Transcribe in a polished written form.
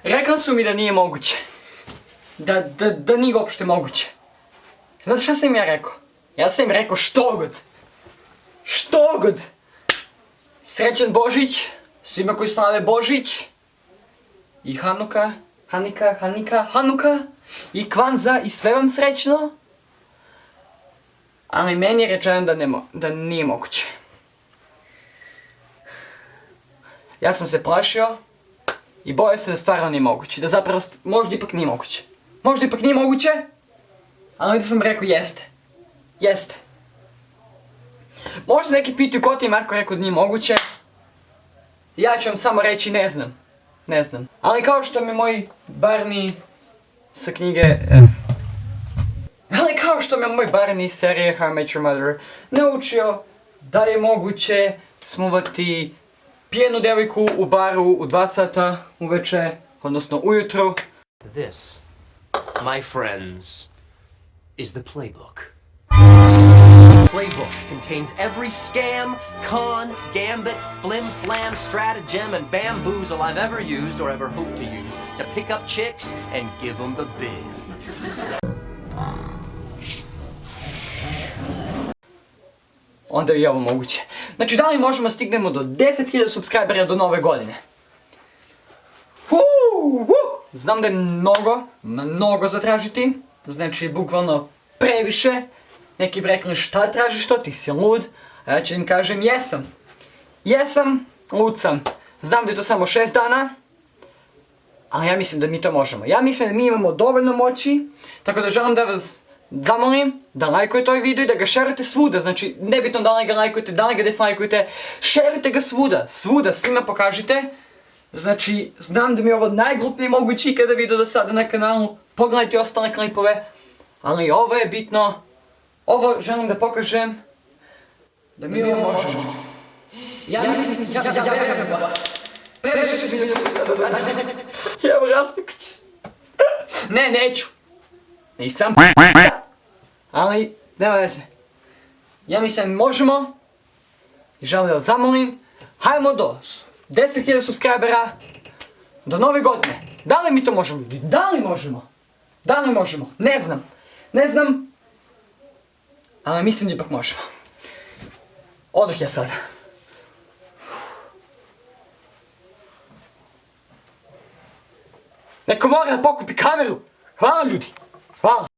Rekla su mi da nije moguće. Da nije uopšte moguće. Znate šta sam im ja rekao? Ja sam im rekao štogod. Štogod. Srećan Božić, svima koji slave Božić. I Hanuka, Hanuka. I Kvanza i sve vam srećno. Ali meni je rečeno da nije moguće. Ja sam se plašio i bojao se da stvarno nije moguće. Da zapravo možda ipak nije moguće. Možda ipak nije moguće, ali onda sam rekao jeste. Jeste. Možda neki pitaju ko ti je Marko rekao da nije moguće. Ja ću vam samo reći ne znam. Ne znam. Ali kao što mi moj Barney sa knjige... Ali kao što me moj Barney iz serije How I Met Your Mother naučio da je moguće smuvati pijenu devojku u baru u 2 sata uveče, odnosno ujutru. This, my friends, is the playbook. The playbook contains every scam, con, gambit, flim-flam, stratagem, and bamboozle I've ever used or ever hope to use to pick up chicks and give them the business. Onda je ovo moguće. Znači, da li možemo stignemo do 10.000 subscribera do nove godine? Znam da je mnogo zatražiti. Znači, bukvalno previše. Neki bi rekli šta tražiš to, ti si lud. A ja ću im kažem jesam. Jesam, lud sam. Znam da je to samo 6 dana. Ali ja mislim da mi to možemo. Ja mislim da mi imamo dovoljno moći. Tako da želim da vas zamolim da lajkujete ovaj video i da ga šerite svuda. Znači, nebitno da li ga lajkujete, da li ga dislajkujete. Šerite ga svuda. Svuda, svima pokažite. Znači, znam da mi je ovo najgluplji mogući ikada video do sada na kanalu. Pogledajte ostale klipove. Ali ovo je bitno. Ovo želim da pokažem. Da mi ovo možemo. Ja mislim, ja verujem vas. Previše ću mi sada. Evo, raspikut ću se. Ne, neću. Nisam ali, nema veze. Ja mislim možemo. I želim da vas zamolim. Hajmo do 10.000 subscribera do nove godine. Da li mi to možemo? Da li možemo? Da li možemo? Ne znam. Ne znam. Ali mislim da ipak možemo. Odoh ja sada. Neko mora da pokupi kameru. Hvala ljudi. Hvala.